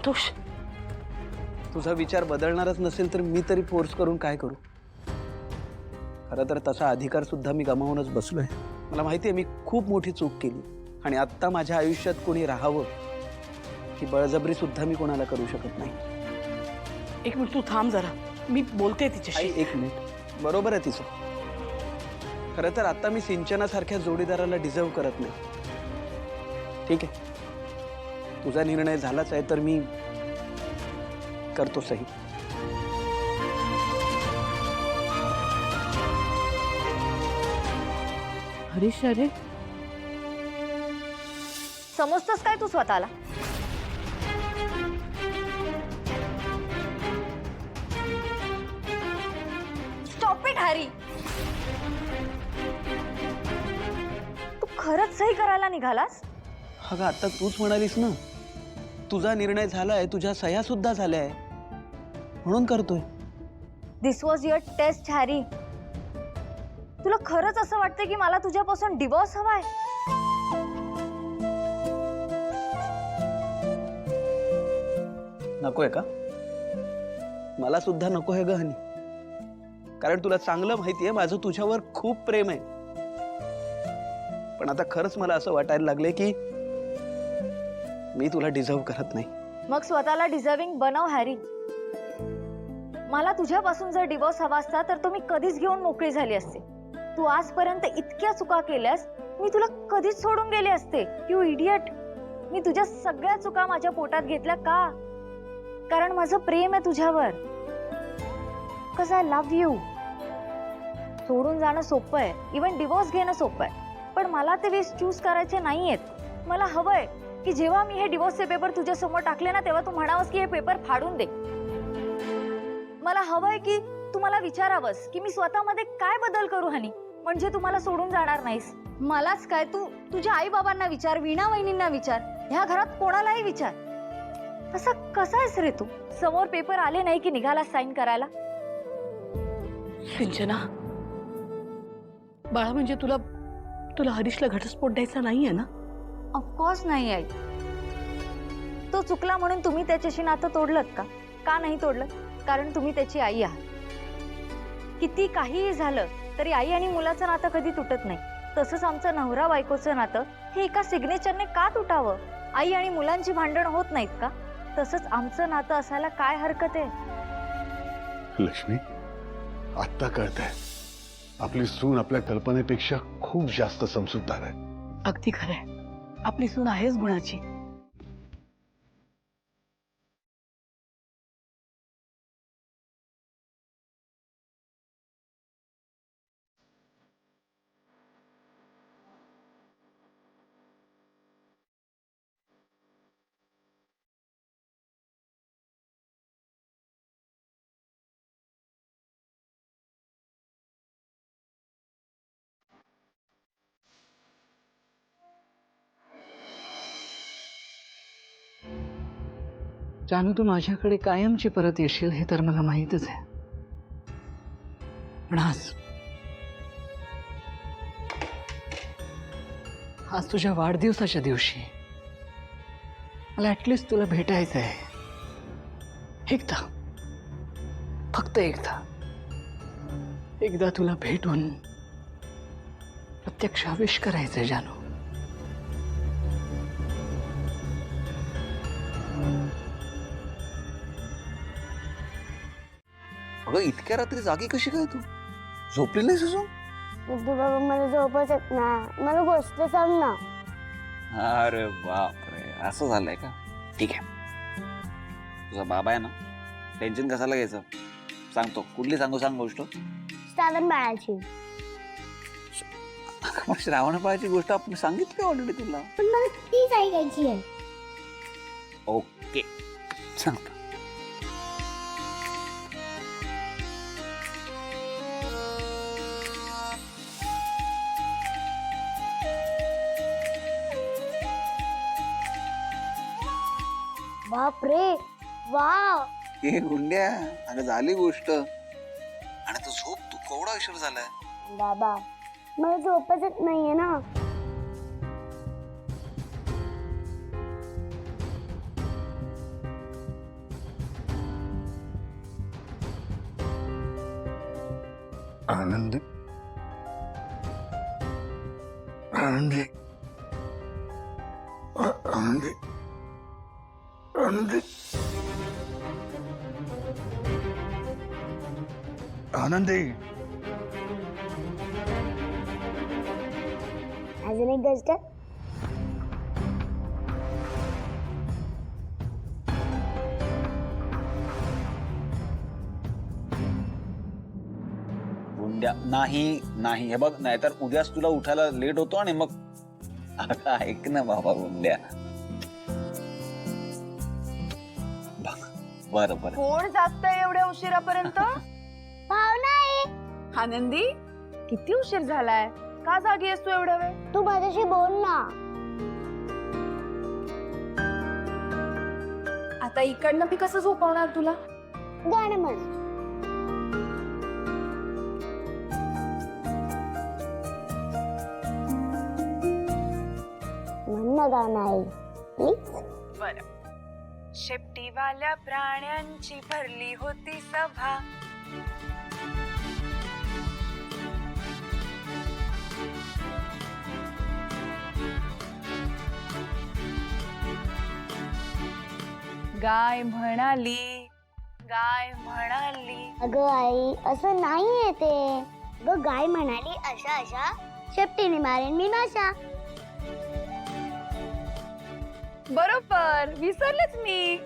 संतोष, तुझा विचार बदलणारच नसेल तर मी तरी फोर्स करून काय करू? खरं तर तसा अधिकार सुद्धा मी गमावूनच बसलोय. मला माहिती आहे मी खूप मोठी चूक केली आणि आत्ता माझ्या आयुष्यात कोणी राहावं ही बळजबरी सुद्धा मी कोणाला करू शकत नाही. एक मिनिट तू थांब जरा, मी बोलते तिच्याशी. आई, एक मिनिट. बरोबर आहे तिचं. खरं तर आता मी सिंचनासारख्या जोडीदाराला डिझर्व करत नाही. ठीक आहे, तुझा निर्णय झालाच आहे तर मी करतो सही. हरीश, अरे समजतोस काय तू स्वतःला? Stop it Hari. तू खरंच सही करायला निघालास? अगं आता तूच म्हणालीस ना, तुझा निर्णय झालाय, तुझ्या सह्या सुद्धा झाल्या आहे, म्हणून करतोय. दिस वॉज युअर टेस्ट हॅरी. तुला खरंच असं वाटतं की मला तुझ्यापासून डिवोर्स हवाय? नकोय का? मला सुद्धा नको आहे ग हनी. कारण तुला चांगलं माहितीये माझं तुझ्यावर खूप प्रेम आहे. पण आता खरंच मला असं वाटायला लागले की मी तुला डिझर्व करत नाही. मग स्वतःला डिझर्विंग बनव हॅरी. मला तुझ्यापासून जर डिवोर्स हवा असता तर तो मी कधीच घेऊन मोकळी झाली असते. तू आजपर्यंत इतक्या चुका केल्यास, मी तुला कधीच सोडून गेले असते. You idiot. मी तुझ्या सगळ्या चुका माझ्या पोटात घेतल्या का? कारण माझं प्रेम आहे तुझ्यावर. Because I love you. सोडून जाणं सोपं आहे, इव्हन डिवोर्स घेणं सोपं आहे, पण मला ते वेळेस चूज करायचे नाहीयेत. मला हवंय की जेव्हा मी हे डिवोर्सचे पेपर तुझ्या समोर टाकले ना, तेव्हा तू म्हणावंस की हे पेपर फाडून दे. मला हवंय की तू मला विचारावंस की मी स्वतःमध्ये काय बदल करू हनी, म्हणजे तू मला सोडून जाणार नाहीस. मलाच काय, तू तुझ्या आई बाबांना विचार, वीणा वहिनींना विचार, ह्या घरात कोणालाही विचार. असा कसा आहेस रे तू? समोर पेपर आले नाही की निघाला साईन करायला? सिंचना, बाळा म्हणजे तुला तुला हरीशला घटस्फोट द्यायचा नाहीये ना? ऑफकोर्स नाही आई. तो चुकला म्हणून तुम्ही त्याच्याशी नातं तोडलत का? का नाही तोडलं? कारण तुम्ही त्याची आई आहात. किती काहीही झालं तरी आई आणि मुलाचं नातं कधी तुटत नाही. तसंच आमचं नवरा बायकोचं नातं हे एका सिग्नेचरने का तुटावं? आई आणि मुलांची भांडण होत नाहीत का? तसंच आमचं नातं असायला काय हरकत आहे? लक्ष्मी, आत्ता कळतंय आपली सून आपल्या कल्पनेपेक्षा खूप जास्त समजूतदार आहे. अगदी खरंय, आपली सून आहेच गुणाची. जानू, तू माझ्याकडे कायमची परत येशील हे तर मला माहीतच आहे. पण आज तुझ्या वाढदिवसाच्या दिवशी मला ऍटलिस्ट तुला भेटायचं आहे. एकदा, फक्त एकदा तुला भेटून प्रत्यक्ष विश करायचंय जानू. अगं इतक्या रात्री जागी कशी काय तू? झोपली नाहीस अजून? बुद्धू बाबा मला झोपच येत ना, मला गोष्ट सांग ना. अरे बापरे, असं झालंय का? ठीक आहे, तुझा बाबा आहे ना, टेन्शन कशाला घ्यायचं? सांगतो. कुठली सांगू? सांग गोष्ट. श्रावण बाळाची. श्रावण बाळाची गोष्ट आपण सांगितली ऑलरेडी तुला. पण मला तीच ऐकायची आहे. ओके, सांगतो. बाप रे, वाव. हे गुंड्या, अगं झाली गोष्ट. आणि तू झोप, तू केवढा उशीर झालाय? बाबा मला झोपच येत नाहीये ना. आनंदी आनंदी आनंदी आनंदी आनंदी अजून एक गोष्ट, गुंड्या नाही नाही, हे बघ, नाहीतर उद्याच तुला उठायला लेट होतो आणि मग अगं ऐक ना बाबा गुंड्या. बरं बरं. कोण जागतंय एवढ्या उशिरापर्यंत? पाहुणा आहे. आनंदी, किती उशीर झालाय? का जागी आहेस तू एवढ्या वेळ? तू माझ्याशी बोल ना. आता इकडनं मी कसं झोपवणार तुला? गाणं म्हण. म्हण ना गाणं आहे प्लीज. बरं. शेपटीवाल्या प्राण्यांची भरली होती सभा. गाय म्हणाली, गाय म्हणाली. अगं आई, असं नाहीये ते. अगं गाय म्हणाली अशा अशा, शेपटीने मारेन मी माशा. बरोबर, विसरलेच मी.